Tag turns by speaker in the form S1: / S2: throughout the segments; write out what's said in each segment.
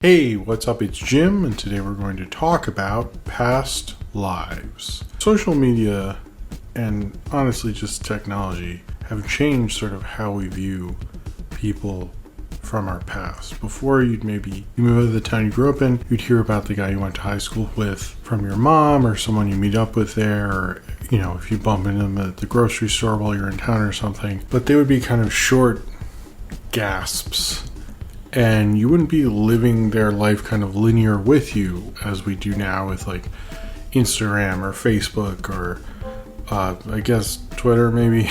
S1: Hey, what's up? It's Jim, and today we're going to talk about past lives. Social media and honestly just technology have changed sort of how we view people from our past. Before, you move out of the town you grew up in, you'd hear about the guy you went to high school with from your mom or someone you meet up with there, or if you bump into them at the grocery store while you're in town or something. But they would be kind of short gasps, and you wouldn't be living their life kind of linear with you as we do now with like Instagram or Facebook or I guess Twitter maybe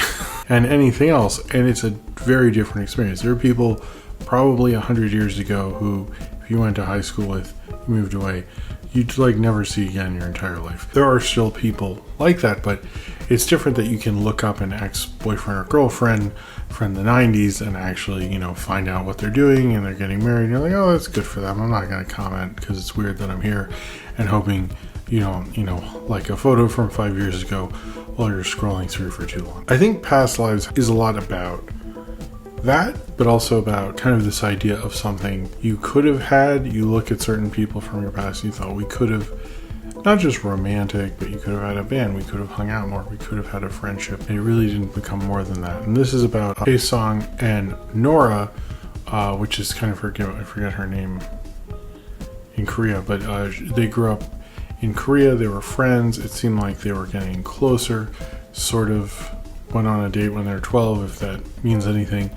S1: and anything else. And it's a very different experience. There are people probably 100 years ago who, if you went to high school with, you moved away, you'd like never see again your entire life. There are still people like that, but it's different that you can look up an ex-boyfriend or girlfriend from the 90s and actually, find out what they're doing, and they're getting married, and you're like, oh, that's good for them. I'm not going to comment because it's weird that I'm here, and hoping like a photo from 5 years ago while you're scrolling through for too long. I think past lives is a lot about that, but also about kind of this idea of something you could have had. You look at certain people from your past, you thought we could have, not just romantic, but you could have had a band, we could have hung out more, we could have had a friendship, and it really didn't become more than that. And this is about Haesung and Nora, which is kind of, I forget her name in Korea, but they grew up in Korea, they were friends, it seemed like they were getting closer, sort of went on a date when they were 12, if that means anything.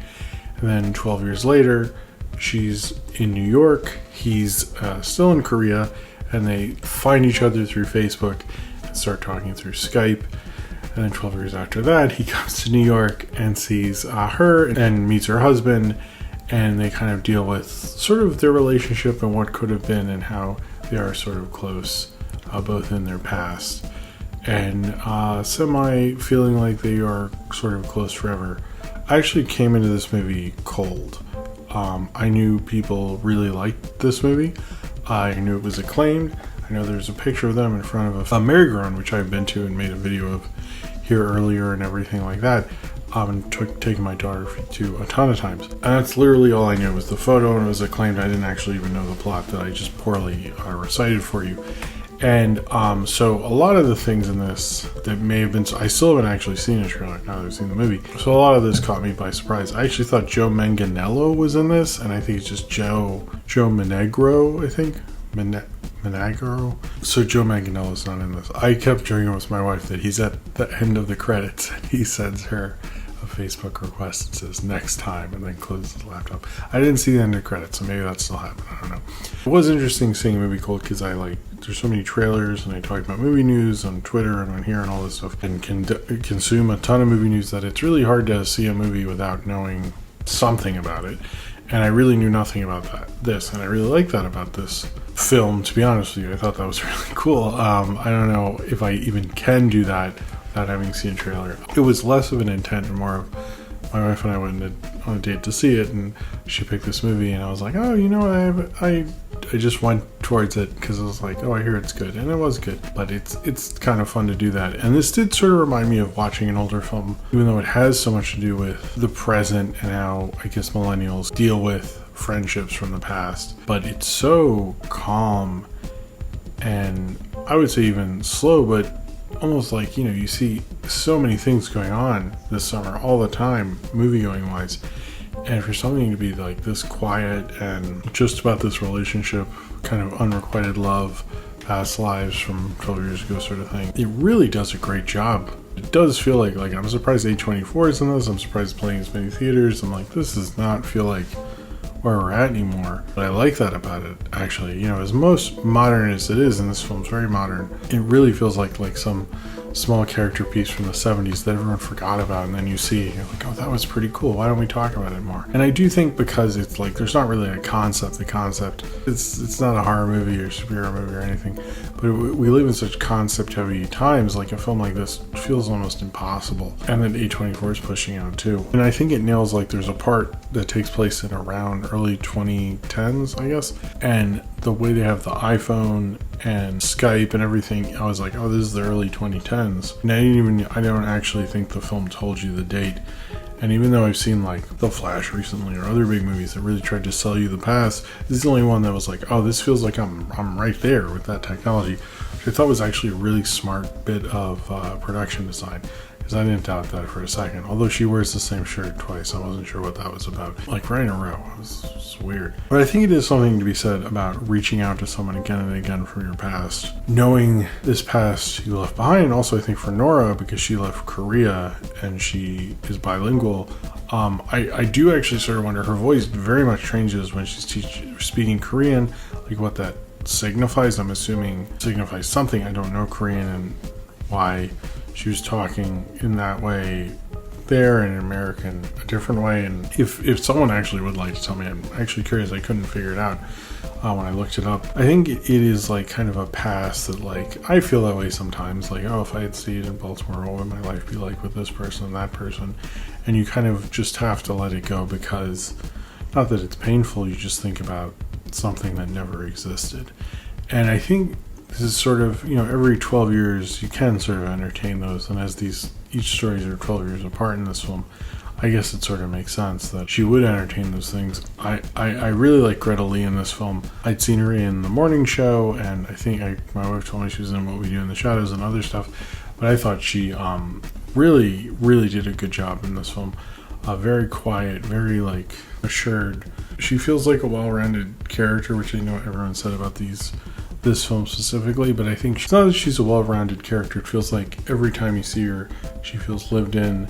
S1: And then 12 years later, she's in New York, he's still in Korea, and they find each other through Facebook and start talking through Skype. And then 12 years after that, he comes to New York and sees her and meets her husband, and they kind of deal with sort of their relationship and what could have been and how they are sort of close, both in their past and semi feeling like they are sort of close forever. I actually came into this movie cold. I knew people really liked this movie. I knew it was acclaimed. I know there's a picture of them in front of a merry-go-round, which I've been to and made a video of here earlier and everything like that. And taking my daughter to a ton of times. And that's literally all I knew was the photo, and it was acclaimed. I didn't actually even know the plot that I just poorly recited for you. And so a lot of the things in this that may have been, I still haven't actually seen a trailer now that I've seen the movie. So a lot of this caught me by surprise. I actually thought Joe Manganiello was in this, and I think it's just Joe Manegro, I think. Manegro. So Joe Manganiello's not in this. I kept joking with my wife that he's at the end of the credits and he sends her a Facebook request that says next time and then closes the laptop. I didn't see the end of the credits, so maybe that still happened. I don't know. It was interesting seeing a movie cold because there's so many trailers, and I talk about movie news on Twitter and on here and all this stuff, and can consume a ton of movie news that it's really hard to see a movie without knowing something about it. And I really knew nothing about this, and I really like that about this film, to be honest with you. I thought that was really cool. I don't know if I even can do that without having seen a trailer. It was less of an intent and more of my wife and I went on a date to see it, and she picked this movie, and I was like, oh, I just went towards it because I was like, oh, I hear it's good, and it was good. But it's kind of fun to do that. And this did sort of remind me of watching an older film, even though it has so much to do with the present and how, I guess, millennials deal with friendships from the past. But it's so calm and I would say even slow, but almost like, you see so many things going on this summer all the time, movie going wise. And for something to be like this quiet and just about this relationship, kind of unrequited love, past lives from 12 years ago sort of thing, it really does a great job. It does feel like I'm surprised A24 is in this. I'm surprised it's playing as many theaters. I'm like, this does not feel like where we're at anymore. But I like that about it, actually. As most modern as it is, and this film's very modern, it really feels like some small character piece from the 70s that everyone forgot about, and then you see, you're like, oh, that was pretty cool. Why don't we talk about it more? And I do think because it's like, there's not really a concept. The concept, it's not a horror movie or superhero movie or anything, but we live in such concept-heavy times, like a film like this feels almost impossible. And then A24 is pushing out too. And I think it nails, there's a part that takes place in around early 2010s, I guess, and the way they have the iPhone and Skype and everything, I was like, oh, this is the early 2010s. And I don't actually think the film told you the date. And even though I've seen like The Flash recently or other big movies that really tried to sell you the past, this is the only one that was like, oh, this feels like I'm right there with that technology, which I thought was actually a really smart bit of production design. Because I didn't doubt that for a second. Although she wears the same shirt twice, I wasn't sure what that was about. Like right in a row. It was weird. But I think it is something to be said about reaching out to someone again and again from your past. Knowing this past you left behind. And also I think for Nora, because she left Korea and she is bilingual, I do actually sort of wonder, her voice very much changes when she's speaking Korean. Like what that signifies, I'm assuming signifies something. I don't know Korean and why she was talking in that way there and in American a different way. And if someone actually would like to tell me, I'm actually curious. I couldn't figure it out when I looked it up. I think it is like kind of a past that, like, I feel that way sometimes, like, oh, if I had stayed in Baltimore, what would my life be like with this person and that person? And you kind of just have to let it go, because not that it's painful, you just think about something that never existed. And I think this is sort of, every 12 years you can sort of entertain those. And as each stories are 12 years apart in this film, I guess it sort of makes sense that she would entertain those things. I really like Greta Lee in this film. I'd seen her in The Morning Show, and I think my wife told me she was in What We Do in the Shadows and other stuff. But I thought she really, really did a good job in this film. Very quiet, very like assured. She feels like a well-rounded character, which I know everyone said about this film specifically, but I think it's not that she's a well-rounded character. It feels like every time you see her, she feels lived in,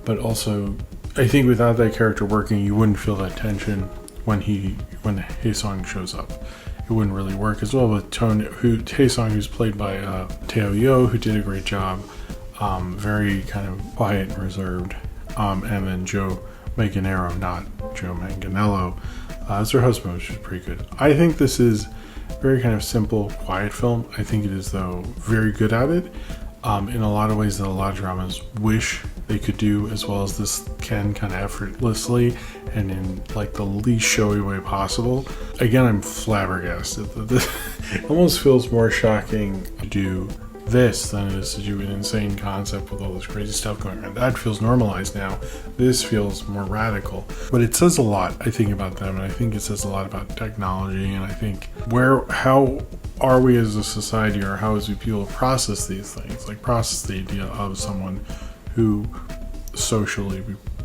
S1: but also I think without that character working, you wouldn't feel that tension when Hae-sung shows up. It wouldn't really work. As well with Hae-sung, who's played by Teo Yo, who did a great job, very kind of quiet and reserved, and then Joe Manganiello, not Joe Manganiello, as her husband, which is pretty good. I think this is very kind of simple, quiet film. I think it is, though, very good at it in a lot of ways that a lot of dramas wish they could do, as well as this can, kind of effortlessly and in like the least showy way possible. Again, I'm flabbergasted. It almost feels more shocking to do this than it is to do an insane concept with all this crazy stuff going on. That feels normalized now. This feels more radical. But it says a lot, I think, about them, and I think it says a lot about technology, and I think how are we as a society, or how as we people process these things, like process the idea of someone who socially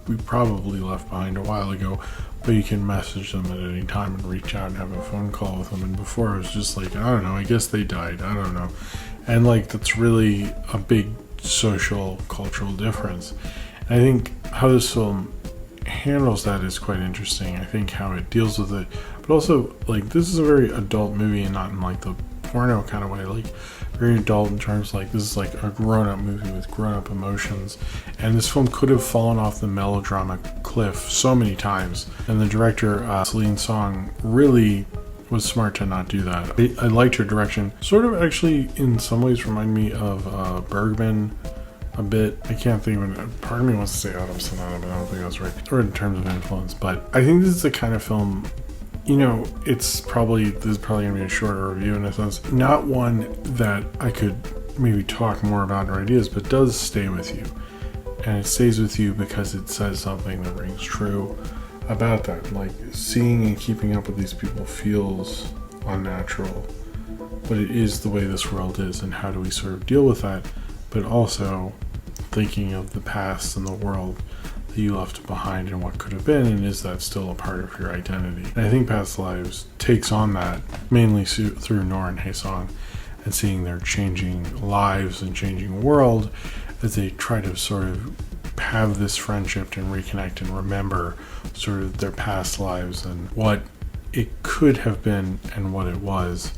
S1: we probably left behind a while ago, but you can message them at any time and reach out and have a phone call with them. And before it was just like, I don't know, I guess they died, I don't know. And like, that's really a big social, cultural difference. And I think how this film handles that is quite interesting. I think how it deals with it, but also, like, this is a very adult movie, and not in like the porno kind of way, like very adult in terms of, like, this is like a grown-up movie with grown-up emotions. And this film could have fallen off the melodrama cliff so many times, and the director, Celine Song, really was smart to not do that. I liked her direction. Sort of actually in some ways remind me of Bergman a bit. I can't think of it. Part of me wants to say Adam Sonata, but I don't think that's right, or in terms of influence. But I think this is the kind of film, this is probably going to be a shorter review in a sense. Not one that I could maybe talk more about or ideas, but does stay with you. And it stays with you because it says something that rings true about that. Like, seeing and keeping up with these people feels unnatural, but it is the way this world is, and how do we sort of deal with that? But also thinking of the past and the world that you left behind and what could have been, and is that still a part of your identity? And I think Past Lives takes on that mainly through Nora and Hae-sung, and seeing their changing lives and changing world as they try to sort of have this friendship and reconnect and remember sort of their past lives and what it could have been and what it was.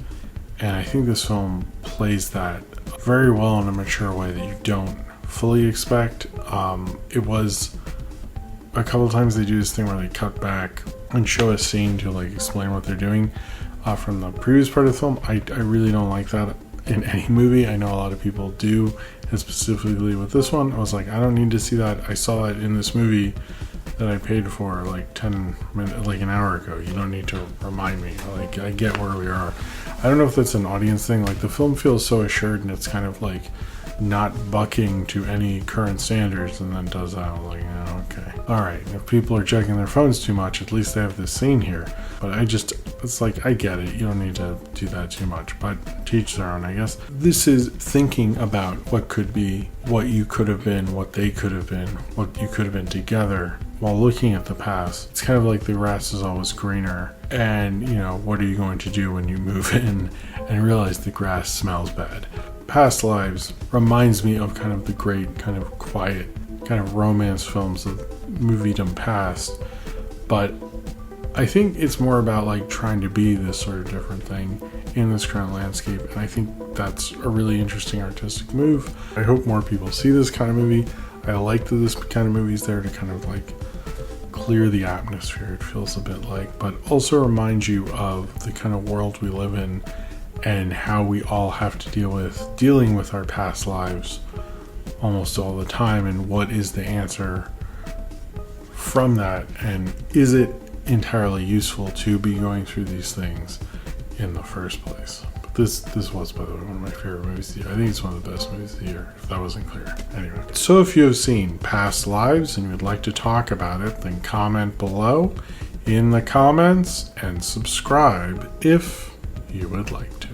S1: And I think this film plays that very well in a mature way that you don't fully expect. It was a couple of times they do this thing where they cut back and show a scene to like explain what they're doing from the previous part of the film. I really don't like that in any movie. I know a lot of people do, and specifically with this one, I was like, I don't need to see that. I saw it in this movie that I paid for like 10 minutes, like an hour ago. You don't need to remind me. Like, I get where we are. I don't know if that's an audience thing. Like, the film feels so assured, and it's kind of like not bucking to any current standards and then does that. I'm like, oh, okay. All right. If people are checking their phones too much, at least they have this scene here. But it's like, I get it. You don't need to do that too much, but teach their own, I guess. This is thinking about what could be, what you could have been, what they could have been, what you could have been together while looking at the past. It's kind of like the grass is always greener. And, what are you going to do when you move in and realize the grass smells bad? Past Lives reminds me of kind of the great kind of quiet kind of romance films of moviedom past, but I think it's more about like trying to be this sort of different thing in this current landscape, and I think that's a really interesting artistic move. I hope more people see this kind of movie. I like that this kind of movie is there to kind of like clear the atmosphere, it feels a bit like, but also remind you of the kind of world we live in and how we all have to dealing with our past lives almost all the time, and what is the answer from that, and is it entirely useful to be going through these things in the first place. But this was, by the way, one of my favorite movies of the year. I think it's one of the best movies of the year, if that wasn't clear. Anyway, so if you have seen Past Lives and would like to talk about it, then comment below in the comments and subscribe if you would like to.